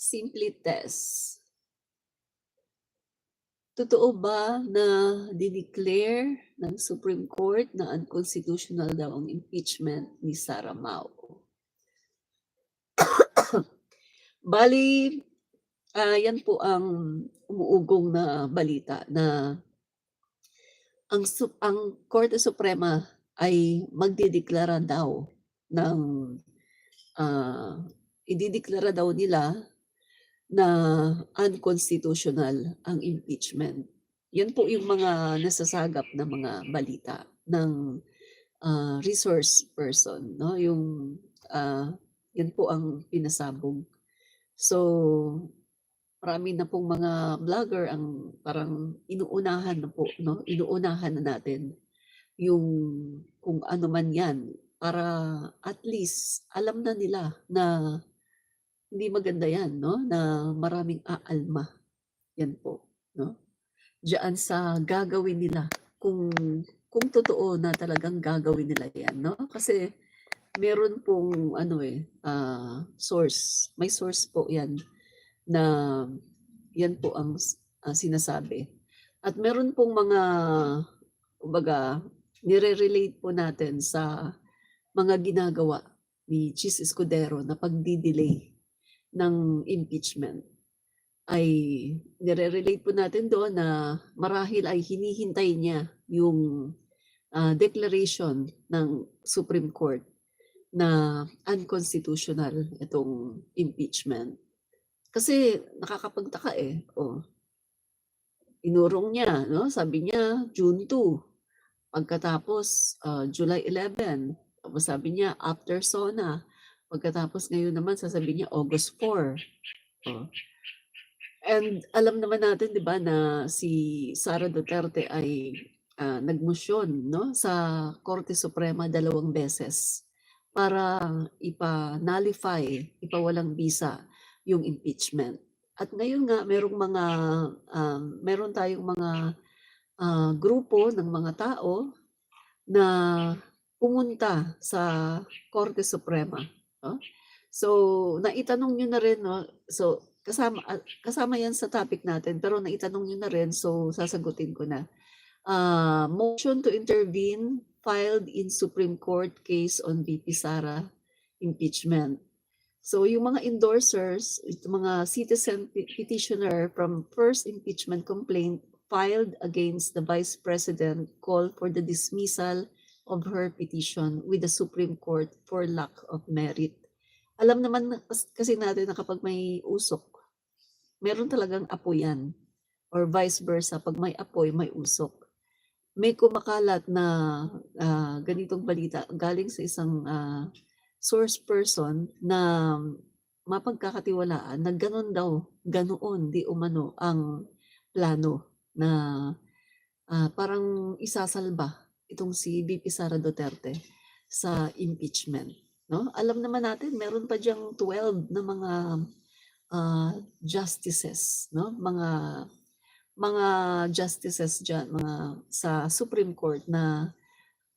Simply test. Totoo ba na dineclare ng Supreme Court na unconstitutional daw ang impeachment ni Sara Mao? Bali, yan po ang umuugong na balita na ang Korte Suprema ay magdedeklara daw ng idideklara daw nila na unconstitutional ang impeachment. Yan po yung mga nasasagap na mga balita ng resource person, no? Yung yan po ang pinasabog. So, marami na pong mga vlogger ang parang inuunahan na po, no? Inuunahan na natin yung kung ano man yan para at least alam na nila na hindi maganda yan, no? Na maraming aalma. Yan po, no? Diyan sa gagawin nila kung totoo na talagang gagawin nila yan, no? Kasi meron pong source. May source po yan na yan po ang sinasabi. At meron pong mga, kumbaga, nire-relate po natin sa mga ginagawa ni Chis Escudero na pagdi-delay ng impeachment. Ay nire-relate po natin doon na marahil ay hinihintay niya yung declaration ng Supreme Court na unconstitutional itong impeachment. Kasi nakakapagtaka eh. Inurong niya, no? Sabi niya June 2. Pagkatapos July 11. Tapos sabi niya after SONA. Pagkatapos ngayon naman sasabihin niya August 4. And alam naman natin 'di ba na si Sara Duterte ay nagmosyon, no, sa Korte Suprema 2 beses para ipa-nullify, ipawalang bisa yung impeachment. At ngayon nga meron tayong mga grupo ng mga tao na pumunta sa Korte Suprema, no? So naitanong niyo na rin, no? So kasama yan sa topic natin pero naitanong niyo na rin, so sasagutin ko na. Motion to intervene filed in Supreme Court case on VP Sara impeachment. So yung mga endorsers, mga citizen petitioner from first impeachment complaint filed against the Vice President call for the dismissal of her petition with the Supreme Court for lack of merit. Alam naman kasi natin na kapag may usok, meron talagang apoyan, or vice versa, pag may apoy, may usok. May kumakalat na ganitong balita galing sa isang source person na mapagkakatiwalaan na ganoon di umano ang plano na parang isasalba itong si VP Sara Duterte sa impeachment, no? Alam naman natin meron pa diyang 12 na mga justices, no? Mga justices diyan, mga sa Supreme Court na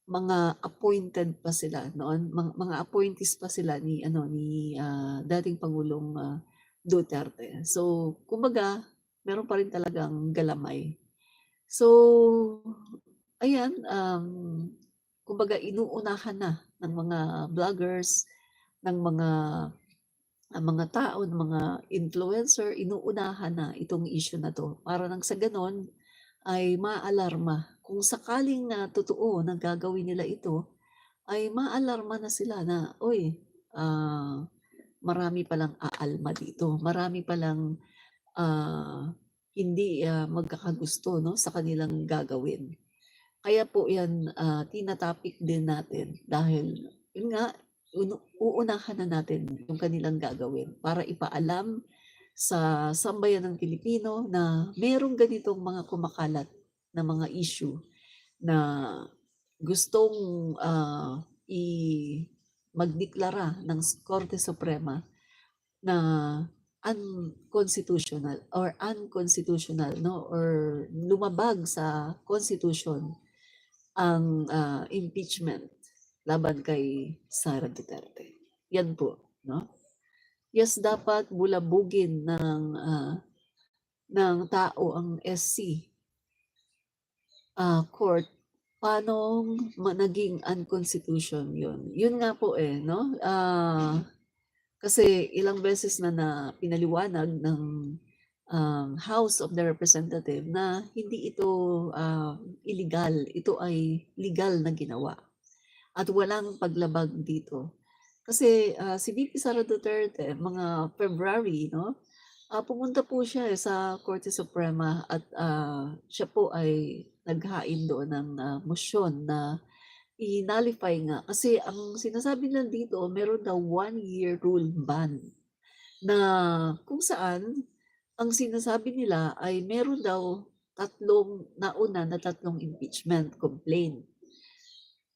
mga appointed pa sila noon, mga appointees pa sila ni dating Pangulong Duterte. So, kumbaga, meron pa rin talagang galamay. So, ayan, kumbaga inuunahan na ng mga vloggers, ng mga tao, ng mga influencer, inuunahan na itong issue na to para nang sa ganon ay maalarma. Kung sakaling na totoo na gagawin nila ito, ay maalarma na sila na, oy, marami palang aalma dito. Marami palang hindi magkakagusto, no, sa kanilang gagawin. Kaya po yan tinatopic din natin dahil yun nga, uunahan na natin yung kanilang gagawin para ipaalam sa sambayan ng Pilipino na merong ganitong mga kumakalat na mga issue na gustong magdeklara ng Korte Suprema na unconstitutional, no, or lumabag sa Constitution ang impeachment laban kay Sara Duterte. Yan po, no? yes, dapat bulabugin ng tao ang SC court, paano naging unconstitution yun? Yun nga po eh, no? Kasi ilang beses na pinaliwanag ng House of the Representative na hindi ito illegal, ito ay legal na ginawa at walang paglabag dito. Kasi si VP Sara Duterte, mga February, no? Pumunta po siya sa Korte Suprema at siya po ay naghain doon ng motion na i-nullify nga. Kasi ang sinasabi nila dito, meron daw 1-year rule ban na kung saan ang sinasabi nila ay meron daw tatlong impeachment complaint.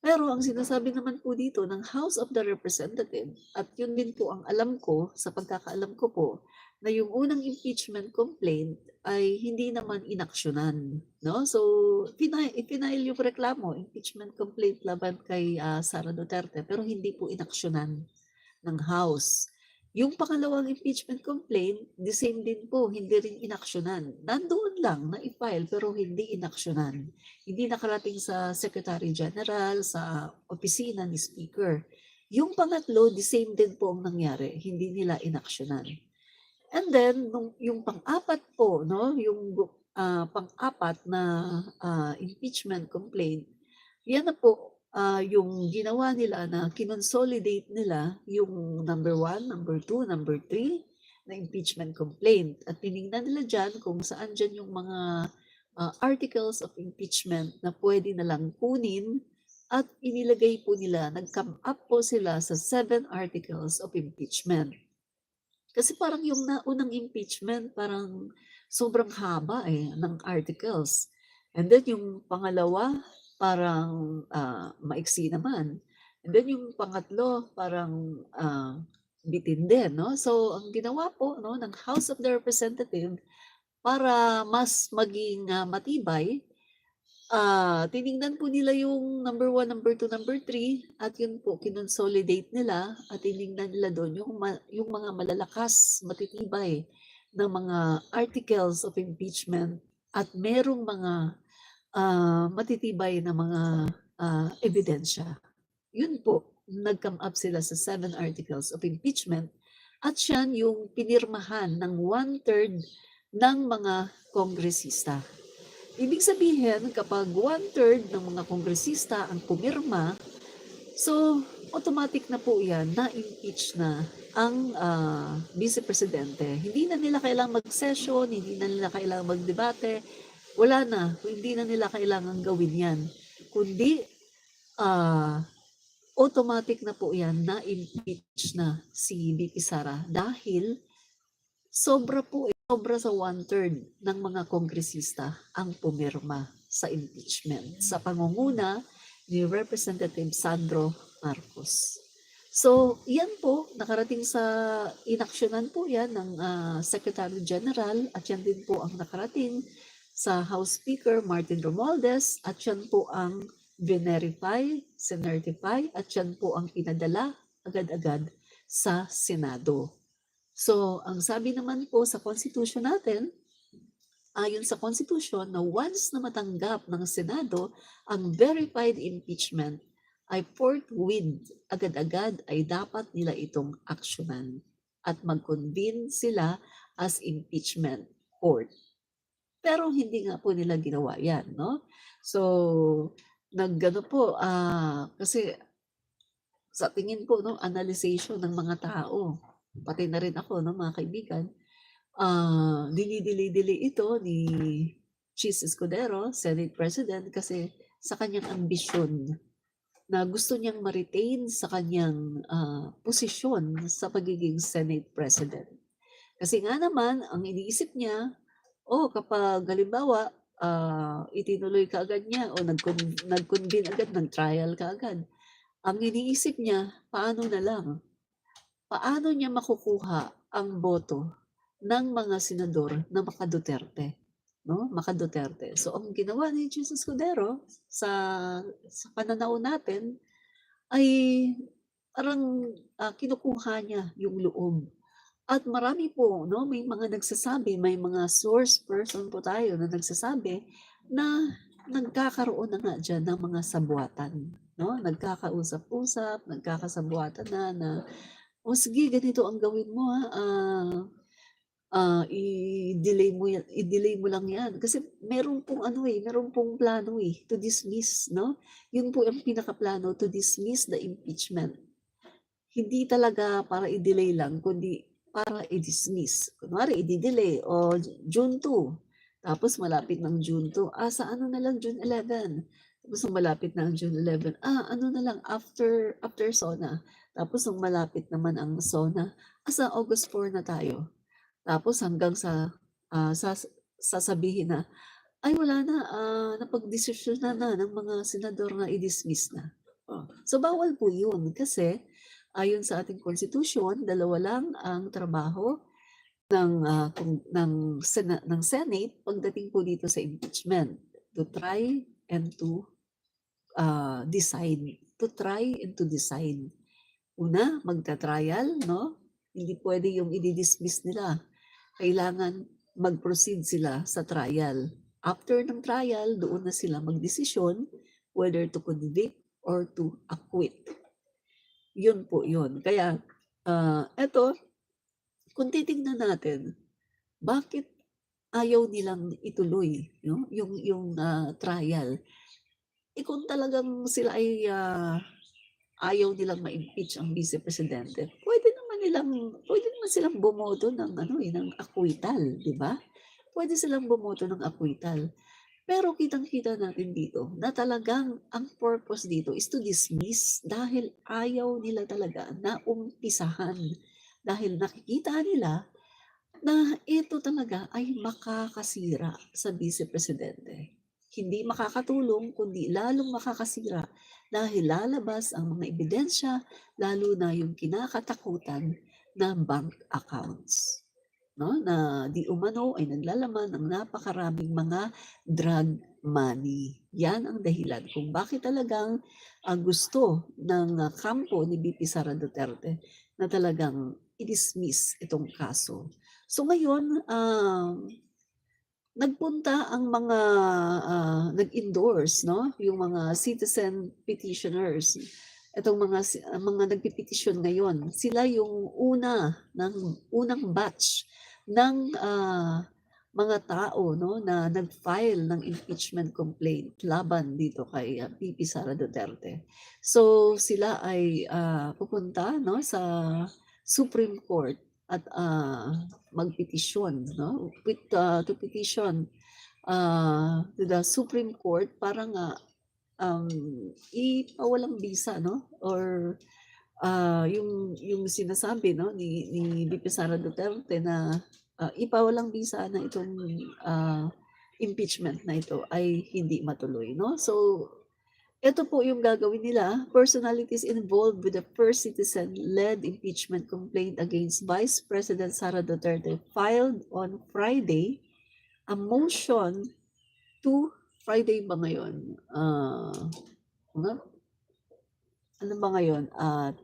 Pero ang sinasabi naman po dito ng House of the Representative, at yun din po ang alam ko, sa pagkakaalam ko po, na yung unang impeachment complaint ay hindi naman inaksyonan. No? So, ipinail yung reklamo, impeachment complaint laban kay Sara Duterte, pero hindi po inaksyonan ng House. Yung pangalawang impeachment complaint, the same din po, hindi rin inaksyonan. Nandoon lang na i-file pero hindi inaksyonan. Hindi nakarating sa Secretary General, sa opisina ni Speaker. Yung pangatlo, the same din po ang nangyari, hindi nila inaksyonan. And then, yung pang-apat po, no, yung pang-apat na impeachment complaint, yan na po yung ginawa nila na kinonsolidate nila yung number 1, number 2, number 3 na impeachment complaint. At tinignan nila dyan kung saan dyan yung mga articles of impeachment na pwede na lang kunin at inilagay po nila, nag-come up po sila sa 7 articles of impeachment. Kasi parang yung naunang impeachment, parang sobrang haba eh, ng articles. And then yung pangalawa, parang maiksi naman. And then yung pangatlo, parang bitin din. No? So ang ginawa po no, ng House of the Representative, para mas maging matibay, tiningnan po nila yung number 1, number 2, number 3 at yun po kinonsolidate nila at tiningnan nila doon yung mga malalakas, matitibay na mga articles of impeachment at merong mga matitibay na mga ebidensya. Yun po, nag-come up sila sa 7 articles of impeachment at yan yung pinirmahan ng 1/3 ng mga kongresista. Ibig sabihin, kapag 1/3 ng mga kongresista ang pumirma, so automatic na po yan, na-impeach na ang Vice Presidente. Hindi na nila kailangang mag-session, hindi na nila kailangang magdebate, wala na, hindi na nila kailangang gawin yan. Kundi, automatic na po yan, na-impeach na si VP Sara dahil sobra sa 1/3 ng mga kongresista ang pumirma sa impeachment sa pangunguna ni Representative Sandro Marcos. So, yan po, nakarating sa inaksyonan po yan ng Secretary General at yan din po ang nakarating sa House Speaker Martin Romualdez at yan po ang verify, sinertify at yan po ang pinadala agad-agad sa Senado. So, ang sabi naman po sa Constitution natin, ayon sa Constitution, na once na matanggap ng Senado ang verified impeachment, ay forthwith, agad-agad ay dapat nila itong aksyonan at mag-convene sila as impeachment court. Pero hindi nga po nila ginawa yan, no? So, naggano po, kasi sa tingin po, no, analyzation ng mga tao, pati na rin ako, no, mga kaibigan, dinidelay ito ni Chis Escudero, Senate President, kasi sa kanyang ambisyon na gusto niyang ma-retain sa kanyang posisyon sa pagiging Senate President. Kasi nga naman, ang iniisip niya, kapag halimbawa, itinuloy ka agad niya o nag-convene agad, nag-trial ka agad, ang iniisip niya, paano na lang? Paano niya makukuha ang boto ng mga senador na maka-Duterte, no? Maka-Duterte. So ang ginawa ni Jesus Escudero sa pananaw natin ay parang kinukuha niya yung loob At marami po 'no, may mga nagsasabi, may mga source person po tayo na nagsasabi na nagkakaroon na nga diyan ng mga sabwatan 'no, nagkakausap-usap, nagkakasabwatan na, "O sige ganito ang gawin mo, i-delay mo lang 'yan." Kasi meron pong ano, meron pong plano, to dismiss 'no, 'yun po ang pinakaplano, to dismiss the impeachment. Hindi talaga para i-delay lang kundi para i-dismiss. Kunwari ide-delay, June 2, tapos malapit ng June 2, sa ano na lang June 11. Tapos nung malapit na ang June 11, ano na lang after SONA. Tapos nung malapit naman ang SONA, sa August 4 na tayo. Tapos hanggang sa, sasabihin na, "Ay wala na, napagdesisyonan na ng mga senador na i-dismiss na." So bawal po 'yun kasi ayon sa ating konstitusyon, dalawa lang ang trabaho ng, ng Senate pagdating po dito sa impeachment, to try and to, decide. To try and to decide. Una, magta-trial 'no, hindi puwede yung idi-dismiss nila, kailangan mag-proceed sila sa trial. After ng trial, doon na sila magdesisyon whether to convict or to acquit. Yun po yun. Kaya, eto, kung titignan natin, bakit ayaw nilang ituloy 'no, yung trial? Kung talagang sila ay, ayaw nilang ma-impeach ang Vice Presidente, puwede naman silang bumoto ng ano, ng acquittal, 'di ba? Puwede silang bumoto ng acquittal. Pero kitang-kita natin dito na talagang ang purpose dito is to dismiss dahil ayaw nila talaga na umpisahan. Dahil nakikita nila na ito talaga ay makakasira sa Vice Presidente. Hindi makakatulong kundi lalong makakasira dahil lalabas ang mga ebidensya, lalo na yung kinakatakutan na bank accounts. No, na di umano ay naglalaman ng napakaraming mga drug money. Yan ang dahilan kung bakit talagang, gusto ng, kampo ni VP Sara Duterte na talagang i-dismiss itong kaso. So ngayon, nagpunta ang mga, nag-endorse 'no, yung mga citizen petitioners. Itong mga nagpepetisyon ngayon, sila yung unang batch ng, mga tao 'no, na nag-file ng impeachment complaint laban dito kay, VP Sara Duterte. So sila ay, pupunta 'no, sa Supreme Court at, magpetisyon 'no, to petition, to the Supreme Court para nga, um, ipawalang bisa 'no, or, yung sinasabi 'no ni VP Sara Duterte na, ipawalang bisa na itong, impeachment na ito ay hindi matuloy 'no. So eto po yung gagawin nila, personalities involved with the first citizen-led impeachment complaint against Vice President Sara Duterte filed on Friday a motion to Friday ba ngayon? Nga ano ba ngayon?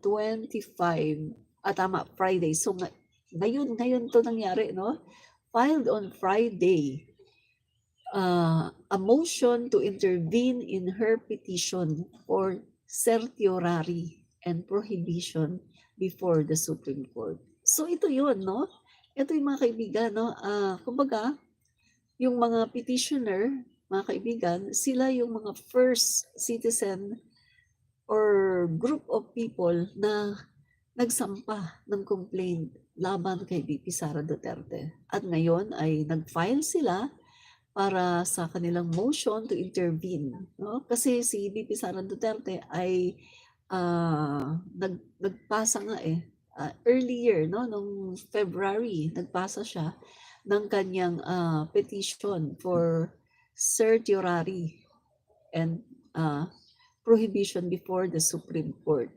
25, tama, Friday. So ngayon 'to nangyari 'no? Filed on Friday, a motion to intervene in her petition for certiorari and prohibition before the Supreme Court. So ito 'yun 'no? Ito yung mga kaibigan 'no, kumbaga yung mga petitioner, mga kaibigan, sila yung mga first citizen or group of people na nagsampa ng complaint laban kay VP Sara Duterte. At ngayon ay nag-file sila para sa kanilang motion to intervene 'no. Kasi si VP Sara Duterte ay, nagpasa nga, earlier 'no, nung February nagpasa siya ng kanyang, petition for certiorari and, prohibition before the Supreme Court.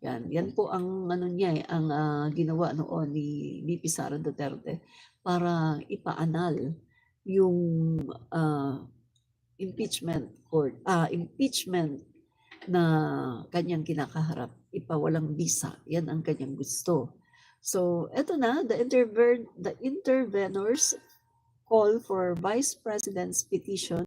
Yan po ang ano niya, ang, ginawa noon ni VP Sara Duterte para ipaanal yung, impeachment na kanyang kinakaharap, ipawalang bisa, yan ang kanyang gusto. So eto na, the intervenors call for Vice President's petition